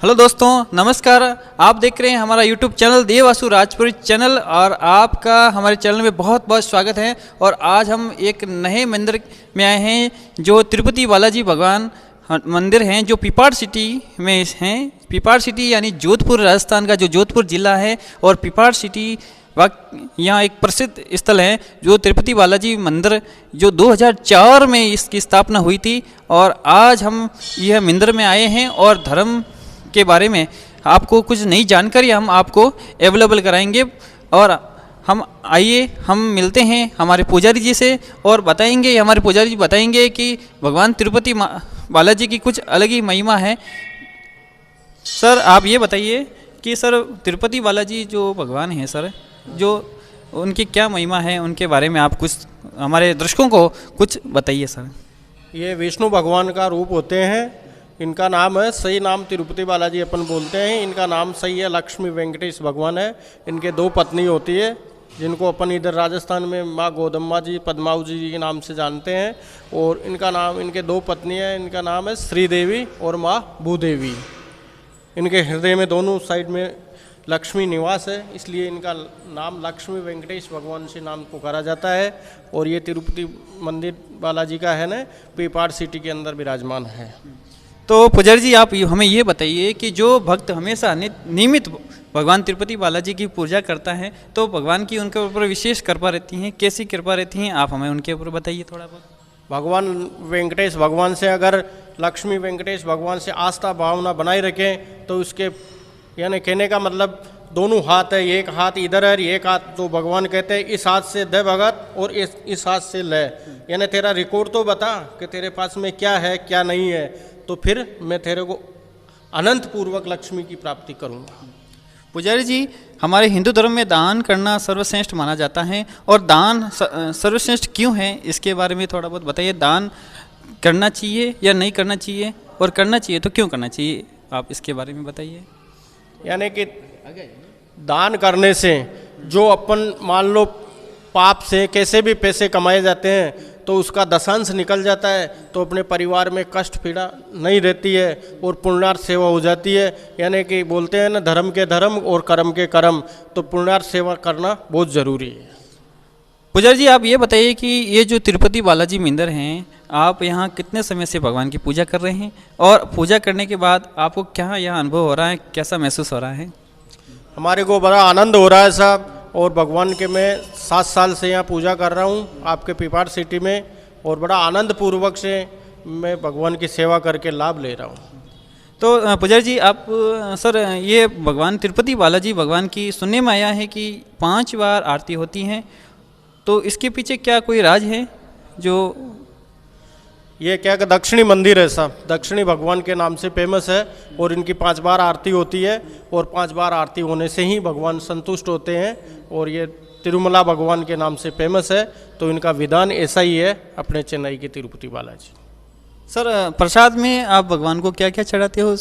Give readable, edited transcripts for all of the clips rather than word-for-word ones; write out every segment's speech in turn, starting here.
Hello दोस्तों, नमस्कार। आप देख रहे हैं हमारा यूट्यूब चैनल देवासु राजपुरी चैनल और आपका हमारे चैनल में बहुत बहुत स्वागत है। और आज हम एक नए मंदिर में आए हैं जो तिरुपति बालाजी भगवान मंदिर हैं जो पिपाड़ सिटी में हैं। पिपाड़ सिटी यानी जोधपुर, राजस्थान का जो जोधपुर ज़िला है। और पिपाड़ सिटी यहाँ एक प्रसिद्ध स्थल है जो तिरुपति बालाजी मंदिर जो 2004 में इसकी स्थापना हुई थी। और आज हम यह मंदिर में आए हैं और धर्म के बारे में आपको कुछ नई जानकारी हम आपको अवेलेबल कराएंगे। और हम मिलते हैं हमारे पुजारी जी से और बताएंगे, हमारे पुजारी जी बताएंगे कि भगवान तिरुपति बालाजी की कुछ अलग ही महिमा है। सर आप ये बताइए कि सर तिरुपति बालाजी जो भगवान हैं सर, जो उनकी क्या महिमा है, उनके बारे में आप कुछ हमारे दर्शकों को कुछ बताइए सर। ये विष्णु भगवान का रूप होते हैं। इनका नाम है, सही नाम तिरुपति बालाजी अपन बोलते हैं। इनका नाम सही है लक्ष्मी वेंकटेश भगवान है। इनके दो पत्नी होती है जिनको अपन इधर राजस्थान में माँ गोदम्मा जी, पद्मावती जी के नाम से जानते हैं। और इनका नाम, इनके दो पत्नी है, इनका नाम है श्रीदेवी और माँ भूदेवी। इनके हृदय में दोनों साइड में लक्ष्मी निवास है, इसलिए इनका नाम लक्ष्मी वेंकटेश भगवान से नाम पुकारा जाता है। और ये तिरुपति मंदिर बालाजी का है ना, पिपाड़ सिटी के अंदर विराजमान है। तो पुजारी जी आप हमें ये बताइए कि जो भक्त हमेशा नियमित भगवान तिरुपति बालाजी की पूजा करता है तो भगवान की उनके ऊपर विशेष कृपा रहती हैं, कैसी कृपा रहती हैं, आप हमें उनके ऊपर बताइए थोड़ा बहुत। भगवान वेंकटेश भगवान से अगर लक्ष्मी वेंकटेश भगवान से आस्था भावना बनाए रखें तो उसके यानी कहने का मतलब दोनों हाथ है, एक हाथ इधर है, एक हाथ तो भगवान कहते हैं इस हाथ से दे भगत और इस हाथ से ले, यानी तेरा रिकॉर्ड तो बता कि तेरे पास में क्या है क्या नहीं है, तो फिर मैं तेरे को अनंत पूर्वक लक्ष्मी की प्राप्ति करूँगा। पुजारी जी, हमारे हिंदू धर्म में दान करना सर्वश्रेष्ठ माना जाता है और दान सर्वश्रेष्ठ क्यों है, इसके बारे में थोड़ा बहुत बताइए। दान करना चाहिए या नहीं करना चाहिए, और करना चाहिए तो क्यों करना चाहिए, आप इसके बारे में बताइए। यानी कि दान करने से जो अपन मान लो पाप से कैसे भी पैसे कमाए जाते हैं तो उसका दशांश निकल जाता है, तो अपने परिवार में कष्ट पीड़ा नहीं रहती है और पुण्यार्थ सेवा हो जाती है। यानी कि बोलते हैं ना, धर्म के धर्म और कर्म के कर्म, तो पुण्यार्थ सेवा करना बहुत ज़रूरी है। पुजारी जी आप ये बताइए कि ये जो तिरुपति बालाजी मंदिर हैं, आप यहाँ कितने समय से भगवान की पूजा कर रहे हैं और पूजा करने के बाद आपको क्या यहाँ अनुभव हो रहा है, कैसा महसूस हो रहा है? हमारे को बड़ा आनंद हो रहा है साहब। और भगवान के मैं 7 साल से यहाँ पूजा कर रहा हूँ आपके पिपाड़ सिटी में, और बड़ा आनंद पूर्वक से मैं भगवान की सेवा करके लाभ ले रहा हूँ। तो पुजारी जी आप सर ये भगवान तिरुपति बालाजी भगवान की सुनने में आया है कि 5 बार आरती होती हैं, तो इसके पीछे क्या कोई राज है? जो ये क्या कि दक्षिणी मंदिर है साहब, दक्षिणी भगवान के नाम से फेमस है और इनकी 5 बार आरती होती है और 5 बार आरती होने से ही भगवान संतुष्ट होते हैं। और ये तिरुमला भगवान के नाम से फेमस है, तो इनका विधान ऐसा ही है अपने चेन्नई के तिरुपति बालाजी। सर प्रसाद में आप भगवान को क्या क्या चढ़ाते हो?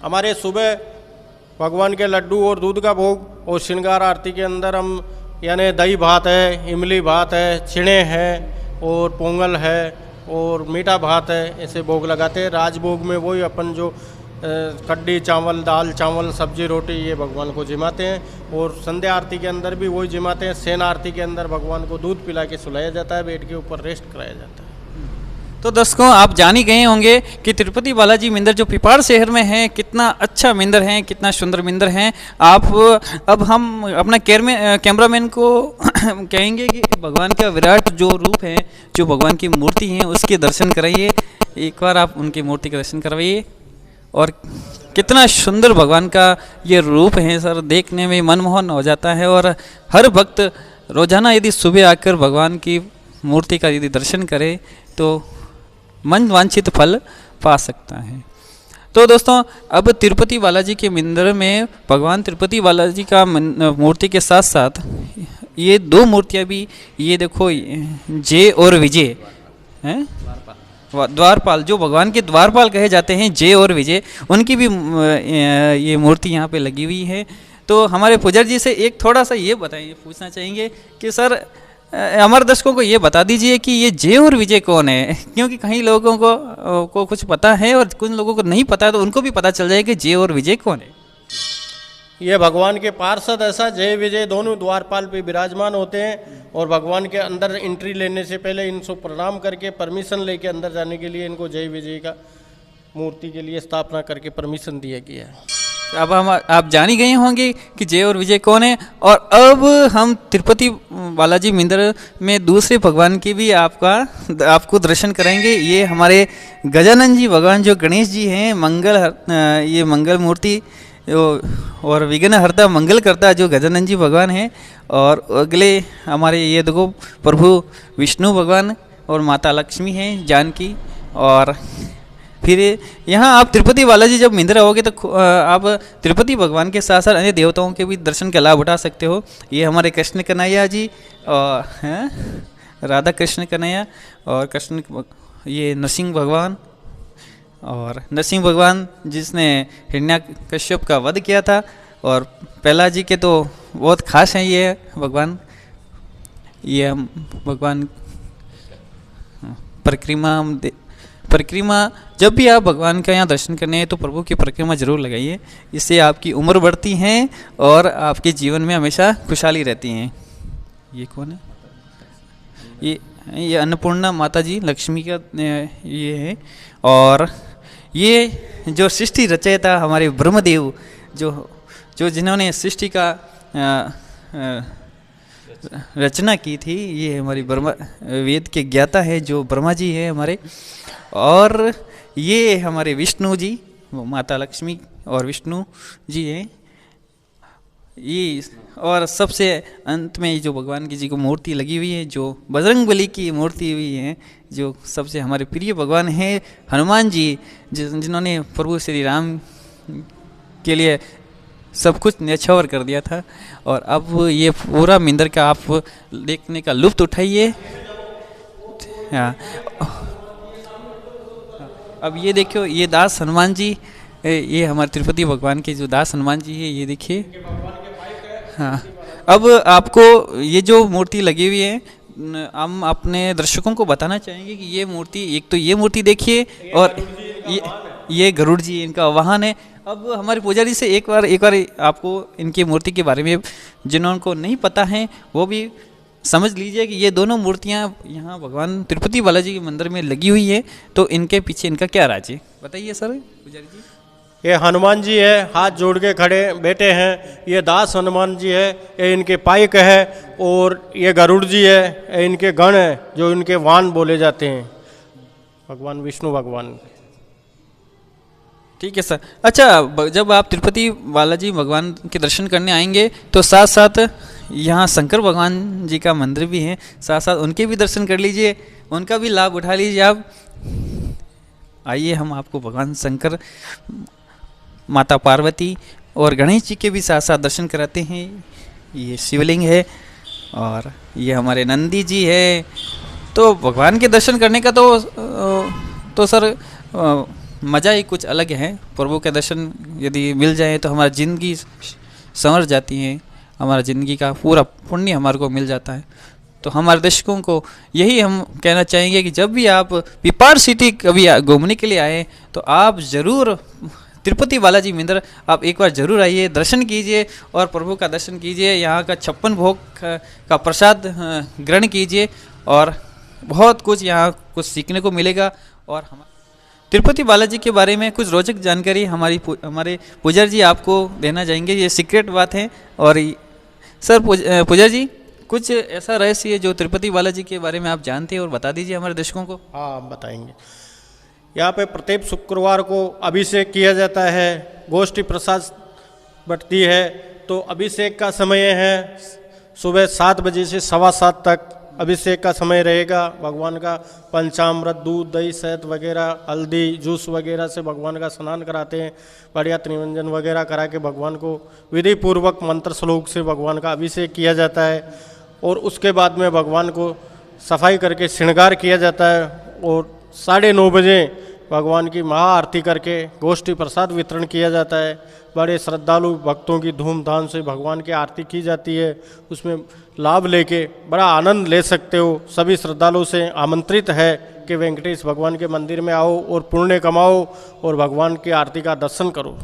हमारे सुबह भगवान के लड्डू और दूध का भोग, और श्रृंगार आरती के अंदर हम यानी दही भात है, इमली भात है, छिणे हैं और पोंगल है और मीठा भात है, ऐसे भोग लगाते हैं। राजभोग में वही अपन जो कड्डी चावल, दाल चावल, सब्जी रोटी, ये भगवान को जिमाते हैं। और संध्या आरती के अंदर भी वही जिमाते हैं। सेन आरती के अंदर भगवान को दूध पिला के सुलाया जाता है, बेड के ऊपर रेस्ट कराया जाता है। तो दर्शकों आप जान ही गए होंगे कि तिरुपति बालाजी मंदिर जो पिपाड़ शहर में है कितना अच्छा मंदिर है, कितना सुंदर मंदिर है। आप अब हम अपना कैमरामैन को कहेंगे कि भगवान का विराट जो रूप है, जो भगवान की मूर्ति है, उसके दर्शन कराइए। एक बार आप उनकी मूर्ति का दर्शन करवाइए। और कितना सुंदर भगवान का ये रूप है सर, देखने में मनमोहन हो जाता है। और हर भक्त रोजाना यदि सुबह आकर भगवान की मूर्ति का यदि दर्शन करे तो मन वांछित फल पा सकता है। तो दोस्तों अब तिरुपति बालाजी के मंदिर में भगवान तिरुपति बालाजी का मूर्ति के साथ साथ ये 2 मूर्तियाँ भी, ये देखो जय और विजय हैं, द्वारपाल, जो भगवान के द्वारपाल कहे जाते हैं जय और विजय, उनकी भी ये मूर्ति यहाँ पे लगी हुई है। तो हमारे पुजारी जी से एक थोड़ा सा ये बताइए, पूछना चाहेंगे कि सर हमारे दर्शकों को ये बता दीजिए कि ये जय और विजय कौन है, क्योंकि कई लोगों को कुछ पता है और कुछ लोगों को नहीं पता है, तो उनको भी पता चल जाए कि जय और विजय कौन है। ये भगवान के पार्षद ऐसा जय विजय दोनों द्वारपाल पे विराजमान होते हैं, और भगवान के अंदर एंट्री लेने से पहले इनको प्रणाम करके परमिशन लेके अंदर जाने के लिए इनको जय विजय का मूर्ति के लिए स्थापना करके परमिशन दिया गया है। अब आप जान ही गए होंगे कि जय और विजय कौन है। और अब हम तिरुपति बालाजी मंदिर में दूसरे भगवान की भी आपको दर्शन करेंगे। ये हमारे गजानन जी भगवान जो गणेश जी हैं, ये मंगल मूर्ति और विघ्न हरता मंगल करता जो गजानन जी भगवान हैं। और अगले हमारे ये देखो प्रभु विष्णु भगवान और माता लक्ष्मी हैं जानकी। और फिर यहाँ आप तिरुपति बालाजी जब मंदिर आओगे तो आप तिरुपति भगवान के साथ साथ अन्य देवताओं के भी दर्शन का लाभ उठा सकते हो। ये हमारे कृष्ण कन्हैया जी और राधा कृष्ण कन्हैया और ये नरसिंह भगवान, और नरसिंह भगवान जिसने हिरण्यकश्यप का वध किया था। और प्रहलाद जी के तो बहुत खास हैं ये भगवान। ये हम भगवान परिक्रमा जब भी आप भगवान का यहाँ दर्शन करने हैं तो प्रभु की परिक्रमा जरूर लगाइए, इससे आपकी उम्र बढ़ती है और आपके जीवन में हमेशा खुशहाली रहती है। ये कौन है? ये अन्नपूर्णा माता जी लक्ष्मी का ये है। और ये जो सृष्टि रचयिता हमारे ब्रह्मदेव जो जिन्होंने सृष्टि का रचना की थी, ये हमारी वेद के ज्ञाता है जो ब्रह्मा जी है हमारे। और ये हमारे विष्णु जी, माता लक्ष्मी और विष्णु जी हैं ये। और सबसे अंत में जो भगवान की जी को मूर्ति लगी हुई है, जो बजरंगबली की मूर्ति हुई है, जो सबसे हमारे प्रिय भगवान हैं हनुमान जी, जिन्होंने प्रभु श्री राम के लिए सब कुछ न्यछावर कर दिया था। और अब ये पूरा मंदिर का आप देखने का लुत्फ उठाइए। हाँ, अब ये देखियो, ये दास हनुमान जी, ये हमारे तिरुपति भगवान के जो दास हनुमान जी है, ये देखिए। हाँ, अब आपको ये जो मूर्ति लगी हुई है, हम अपने दर्शकों को बताना चाहेंगे कि ये मूर्ति, एक तो ये मूर्ति देखिए, और ये गरुड़ जी इनका वाहन है। अब हमारे पुजारी से एक बार आपको इनकी मूर्ति के बारे में जिन्होंने नहीं पता है वो भी समझ लीजिए कि ये दोनों मूर्तियाँ यहाँ भगवान तिरुपति बालाजी के मंदिर में लगी हुई है, तो इनके पीछे इनका क्या राज है, बताइए सर पुजारी जी। ये हनुमान जी है, हाथ जोड़ के खड़े बैठे हैं। ये दास हनुमान जी है, ये इनके पायक है। और ये गरुड़ जी है, ये इनके गण है जो इनके वाहन बोले जाते हैं, भगवान विष्णु भगवान। ठीक है सर। अच्छा, जब आप तिरुपति बालाजी भगवान के दर्शन करने आएंगे तो साथ साथ यहाँ शंकर भगवान जी का मंदिर भी है, साथ साथ उनके भी दर्शन कर लीजिए, उनका भी लाभ उठा लीजिए आप। आइए हम आपको भगवान शंकर, माता पार्वती और गणेश जी के भी साथ साथ दर्शन कराते हैं। ये शिवलिंग है और ये हमारे नंदी जी है। तो भगवान के दर्शन करने का तो सर मज़ा ही कुछ अलग है। प्रभु के दर्शन यदि मिल जाए तो हमारी ज़िंदगी संवर जाती है, हमारा ज़िंदगी का पूरा पुण्य हमारे को मिल जाता है। तो हमारे दर्शकों को यही हम कहना चाहेंगे कि जब भी आप पिपार सिटी कभी घूमने के लिए आए तो आप ज़रूर तिरुपति बालाजी मंदिर आप एक बार ज़रूर आइए, दर्शन कीजिए और प्रभु का दर्शन कीजिए। यहाँ का 56 भोग का प्रसाद ग्रहण कीजिए और बहुत कुछ यहाँ कुछ सीखने को मिलेगा। और हमारे तिरुपति बालाजी के बारे में कुछ रोचक जानकारी हमारे पुजारी जी आपको देना चाहेंगे। ये सीक्रेट बात है। और सर पुजारी जी, कुछ ऐसा रहस्य है जो तिरुपति बालाजी के बारे में आप जानते हैं और बता दीजिए हमारे दर्शकों को। हाँ, हम बताएंगे। यहाँ पे प्रत्येक शुक्रवार को अभिषेक किया जाता है, गोष्ठी प्रसाद बटती है। तो अभिषेक का समय है सुबह 7 बजे से 7:15 तक अभिषेक का समय रहेगा। भगवान का पंचामृत, दूध, दही, शहद वगैरह, हल्दी, जूस वगैरह से भगवान का स्नान कराते हैं। बढ़िया त्रिवंजन वगैरह करा के भगवान को विधि पूर्वक मंत्र श्लोक से भगवान का अभिषेक किया जाता है। और उसके बाद में भगवान को सफाई करके श्रृंगार किया जाता है। और 9:30 बजे भगवान की महाआरती करके गोष्ठी प्रसाद वितरण किया जाता है। बड़े श्रद्धालु भक्तों की धूमधाम से भगवान की आरती की जाती है। उसमें लाभ लेके बड़ा आनंद ले सकते हो। सभी श्रद्धालुओं से आमंत्रित है कि वेंकटेश भगवान के मंदिर में आओ और पुण्य कमाओ और भगवान की आरती का दर्शन करो।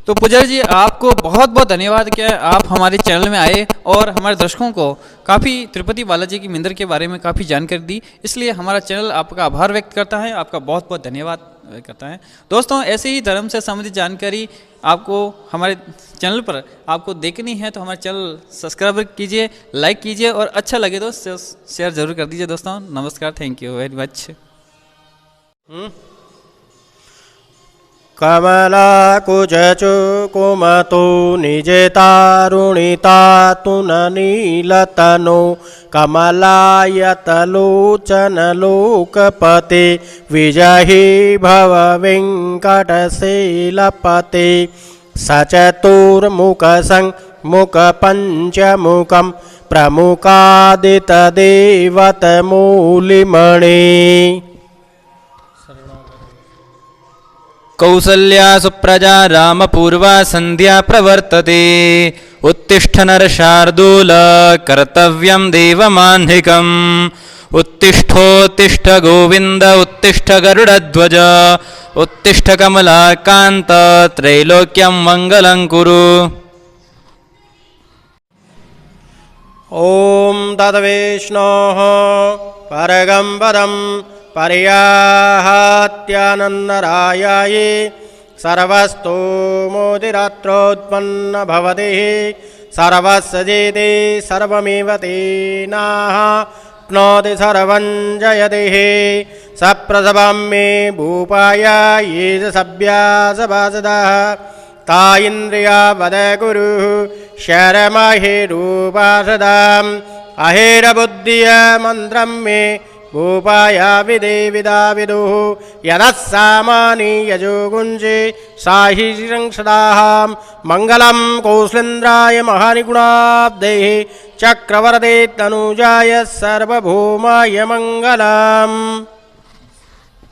तो पुजारी जी, आपको बहुत बहुत धन्यवाद कि आप हमारे चैनल में आए और हमारे दर्शकों को काफ़ी तिरुपति बालाजी की मंदिर के बारे में काफ़ी जानकारी दी। इसलिए हमारा चैनल आपका आभार व्यक्त करता है, आपका बहुत बहुत धन्यवाद व्यक्त करता है। दोस्तों, ऐसे ही धर्म से संबंधित जानकारी आपको हमारे चैनल पर आपको देखनी है तो हमारे चैनल सब्सक्राइब कीजिए, लाइक कीजिए और अच्छा लगे तो शेयर ज़रूर कर दीजिए। दोस्तों नमस्कार, थैंक यू वेरी मच। कमलाकुजचु कुमतो निजेतारुणिता तुननीलतनो कमलायतलोचनलोकपते विजही भव वेङ्कटशीलपते सचतुर्मुखसङ्मुखपञ्चमुखं प्रमुखादितदेवतमूलिमणे। कौसल्या सुप्रजा रामपूर्वा सन्ध्या प्रवर्तते। उत्तिष्ठ नरशार्दूल कर्तव्यं देवमाह्निकम्। उत्तिष्ठोत्तिष्ठ गोविन्द उत्तिष्ठ गरुडध्वज उत्तिष्ठ कमलाकान्त त्रैलोक्यं मङ्गलं कुरु। ॐ तद्विष्णोः परगम्बरं पर्याहात्यानन्दरायाये सर्वस्तो मोदिरात्रोत्पन्न भवति सर्वस्य जेते सर्वमेव तेनाः प्नोति सर्वं जयति सप्रसवं मे भूपाय ये च सभ्यासभासदः ता इन्द्रिया वद गुरु शरमहिरूपासदाम् अहेरबुद्धिय मन्त्रं मे भूपाय विदेविदा विदुः यनः सामानि यजोगुञ्जे साहिरंसदाहां मङ्गलं कौसलेन्द्राय महानिगुणाब्धेः चक्रवर्ते तनुजाय सर्वभौमाय मङ्गलम्।